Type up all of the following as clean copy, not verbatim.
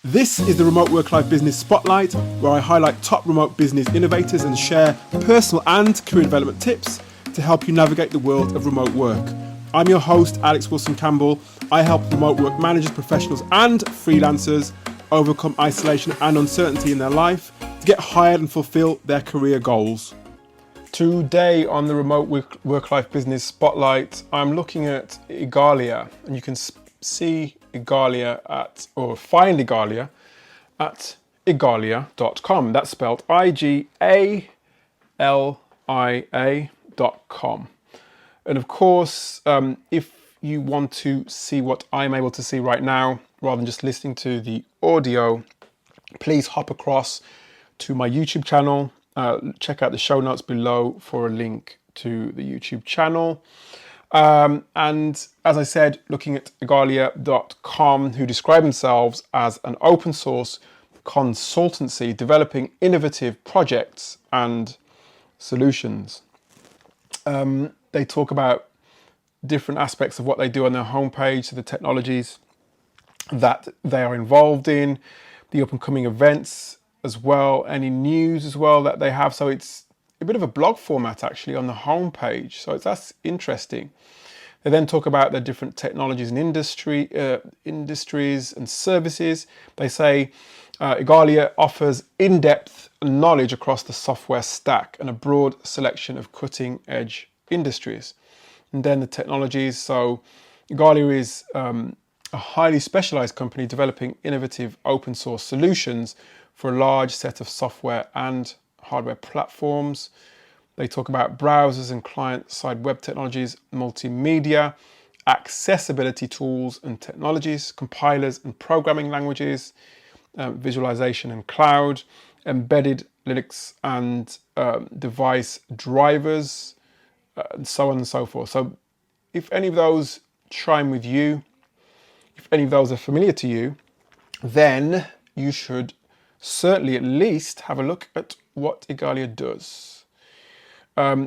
This is the Remote Work-Life Business Spotlight, where I highlight top remote business innovators and share personal and career development tips to help you navigate the world of remote work. I'm your host, Alex Wilson-Campbell. I help remote work managers, professionals and freelancers overcome isolation and uncertainty in their life to get hired and fulfill their career goals. Today on the Remote Work-Life Business Spotlight, I'm looking at Igalia, and you can see Igalia find Igalia at Igalia.com. That's spelled Igalia.com. And of course, if you want to see what I'm able to see right now, rather than just listening to the audio, please hop across to my YouTube channel. Check out the show notes below for a link to the YouTube channel. And as I said, looking at Igalia.com, who describe themselves as an open source consultancy developing innovative projects and solutions. They talk about different aspects of what they do on their homepage, so the technologies that they are involved in, the up and coming events as well, any news as well that they have. So it's a bit of a blog format actually on the homepage. So that's interesting. They then talk about the different technologies and industries and services. They say Igalia offers in-depth knowledge across the software stack and a broad selection of cutting-edge industries. And then the technologies. So Igalia is a highly specialized company developing innovative open source solutions for a large set of software and hardware platforms. They talk about browsers and client-side web technologies, multimedia, accessibility tools and technologies, compilers and programming languages, visualization and cloud, embedded Linux and device drivers, and so on and so forth. So if any of those chime with you, if any of those are familiar to you, then you should certainly at least have a look at what Igalia does.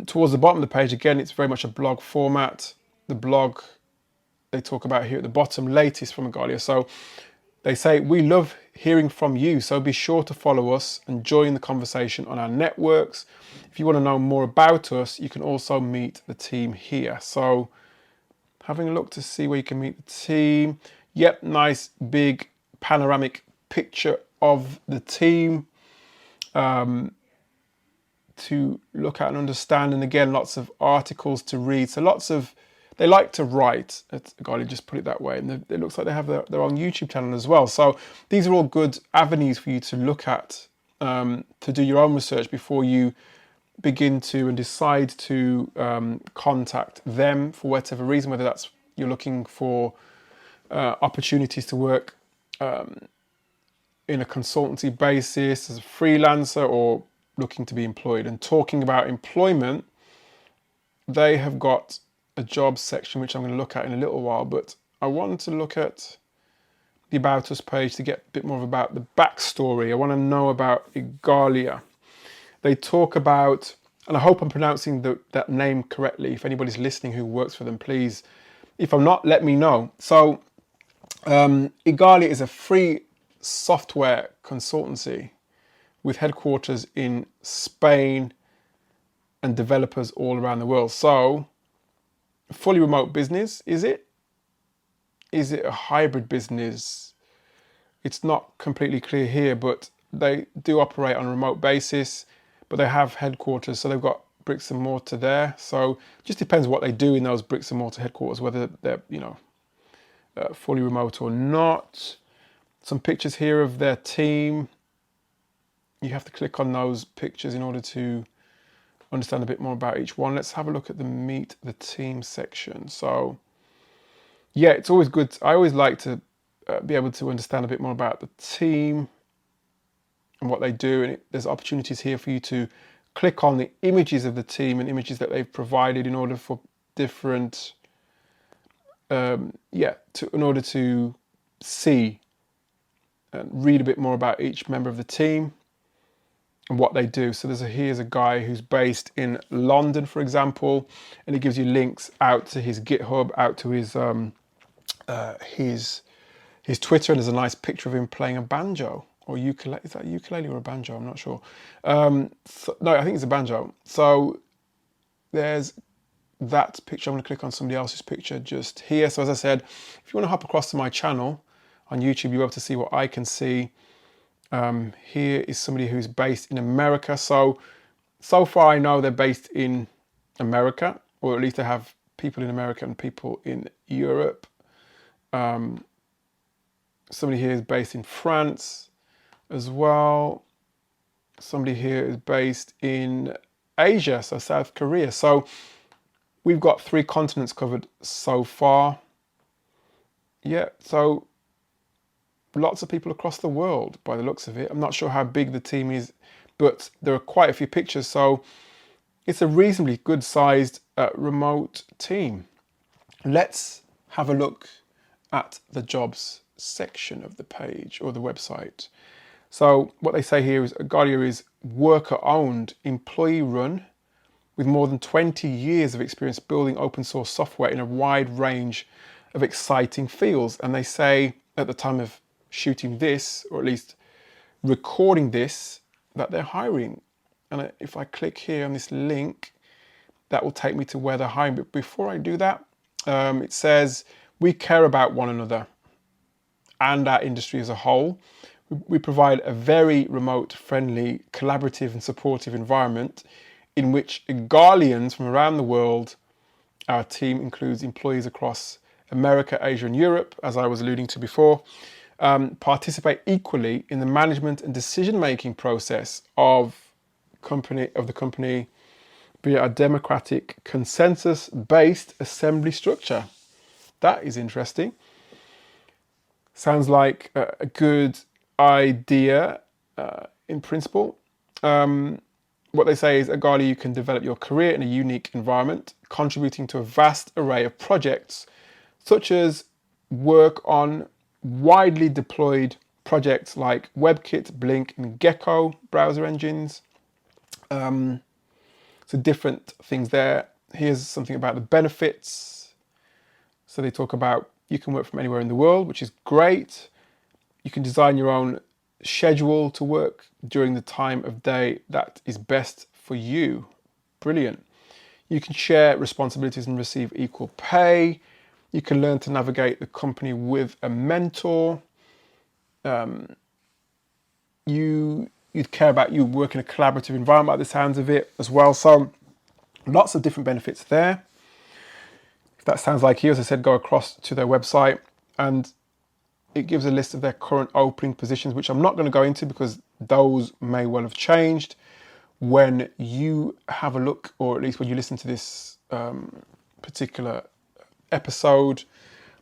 Towards the bottom of the page, again, it's very much a blog format. The blog they talk about here at the bottom, latest from Igalia. So they say, we love hearing from you, so be sure to follow us and join the conversation on our networks. If you want to know more about us, you can also meet the team here. So having a look to see where you can meet the team. Yep, nice big panoramic picture of the team to look at and understand. And again, lots of articles to read. So they like to write at Igalia, just put it that way. And it looks like they have their own YouTube channel as well. So these are all good avenues for you to look at, to do your own research before you begin to and decide to contact them for whatever reason, whether that's you're looking for opportunities to work in a consultancy basis as a freelancer or looking to be employed. And talking about employment, they have got a jobs section, which I'm going to look at in a little while, but I want to look at the About Us page to get a bit more about the backstory. I want to know about Igalia. They talk about, and I hope I'm pronouncing that name correctly. If anybody's listening who works for them, please, if I'm not, let me know. So Igalia is a free software consultancy with headquarters in Spain and developers all around the world. So fully remote business, is it? Is it a hybrid business? It's not completely clear here, but they do operate on a remote basis, but they have headquarters, so they've got bricks and mortar there. So it just depends what they do in those bricks and mortar headquarters, whether they're fully remote or not. Some pictures here of their team. You have to click on those pictures in order to understand a bit more about each one. Let's have a look at the meet the team section. So yeah, it's always good. I always like to be able to understand a bit more about the team and what they do. And there's opportunities here for you to click on the images of the team and images that they've provided in order for different, in order to see and read a bit more about each member of the team and what they do. So here's a guy who's based in London, for example, and it gives you links out to his GitHub, out to his his Twitter, and there's a nice picture of him playing a banjo or ukulele. Is that a ukulele or a banjo? I'm not sure. No, I think it's a banjo. So there's that picture. I'm going to click on somebody else's picture just here. So as I said, if you want to hop across to my channel on YouTube, you'll be able to see what I can see. Here is somebody who's based in America. So far I know they're based in America, or at least they have people in America and people in Europe. Somebody here is based in France as well. Somebody here is based in Asia, so South Korea. So we've got 3 continents covered so far. Yeah, so lots of people across the world by the looks of it. I'm not sure how big the team is, but there are quite a few pictures. So it's a reasonably good sized remote team. Let's have a look at the jobs section of the page or the website. So what they say here is Igalia is worker owned, employee run, with more than 20 years of experience building open source software in a wide range of exciting fields. And they say at the time of shooting this, or at least recording this, that they're hiring. And if I click here on this link, that will take me to where they're hiring. But before I do that, it says, we care about one another and our industry as a whole. We provide a very remote, friendly, collaborative and supportive environment in which Igalians from around the world, our team includes employees across America, Asia and Europe, as I was alluding to before, participate equally in the management and decision-making process of the company via a democratic, consensus-based assembly structure. That is interesting. Sounds like a good idea in principle. What they say is, at Igalia, you can develop your career in a unique environment, contributing to a vast array of projects, such as work on widely deployed projects like WebKit, Blink, and Gecko browser engines. So different things there. Here's something about the benefits. So they talk about you can work from anywhere in the world, which is great. You can design your own schedule to work during the time of day that is best for you. Brilliant. You can share responsibilities and receive equal pay. You can learn to navigate the company with a mentor. You'd care about you work in a collaborative environment by the sounds of it as well. So lots of different benefits there. If that sounds like you, as I said, go across to their website and it gives a list of their current opening positions, which I'm not going to go into because those may well have changed when you have a look, or at least when you listen to this particular episode.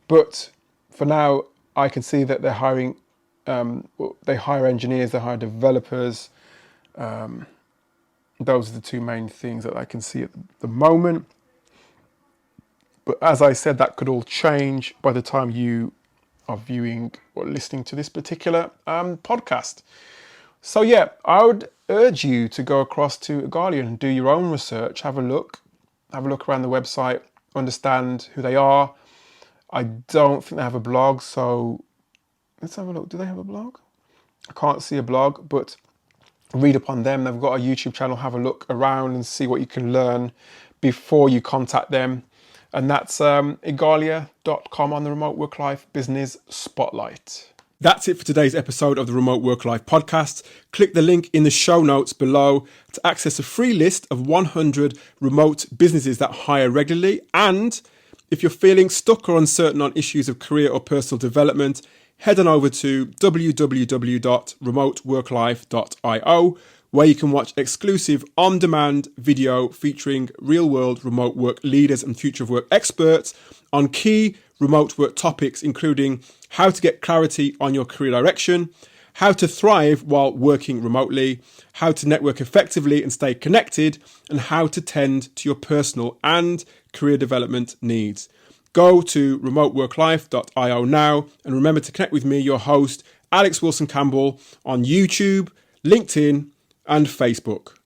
But for now, I can see that they're hiring, they hire engineers, they hire developers. Those are the 2 main things that I can see at the moment. But as I said, that could all change by the time you are viewing or listening to this particular podcast. So yeah, I would urge you to go across to Igalia and do your own research, have a look around the website, understand who they are. I don't think they have a blog, so let's have a look. Do they have a blog? I can't see a blog, but read upon them. They've got a YouTube channel. Have a look around and see what you can learn before you contact them. And that's igalia.com on the Remote Work Life Business Spotlight. That's it for today's episode of the Remote Work Life podcast. Click the link in the show notes below to access a free list of 100 remote businesses that hire regularly. And if you're feeling stuck or uncertain on issues of career or personal development, head on over to www.remoteworklife.io, where you can watch exclusive on-demand video featuring real-world remote work leaders and future of work experts on key remote work topics, including how to get clarity on your career direction, how to thrive while working remotely, how to network effectively and stay connected, and how to tend to your personal and career development needs. Go to remoteworklife.io now and remember to connect with me, your host, Alex Wilson Campbell, on YouTube, LinkedIn, and Facebook.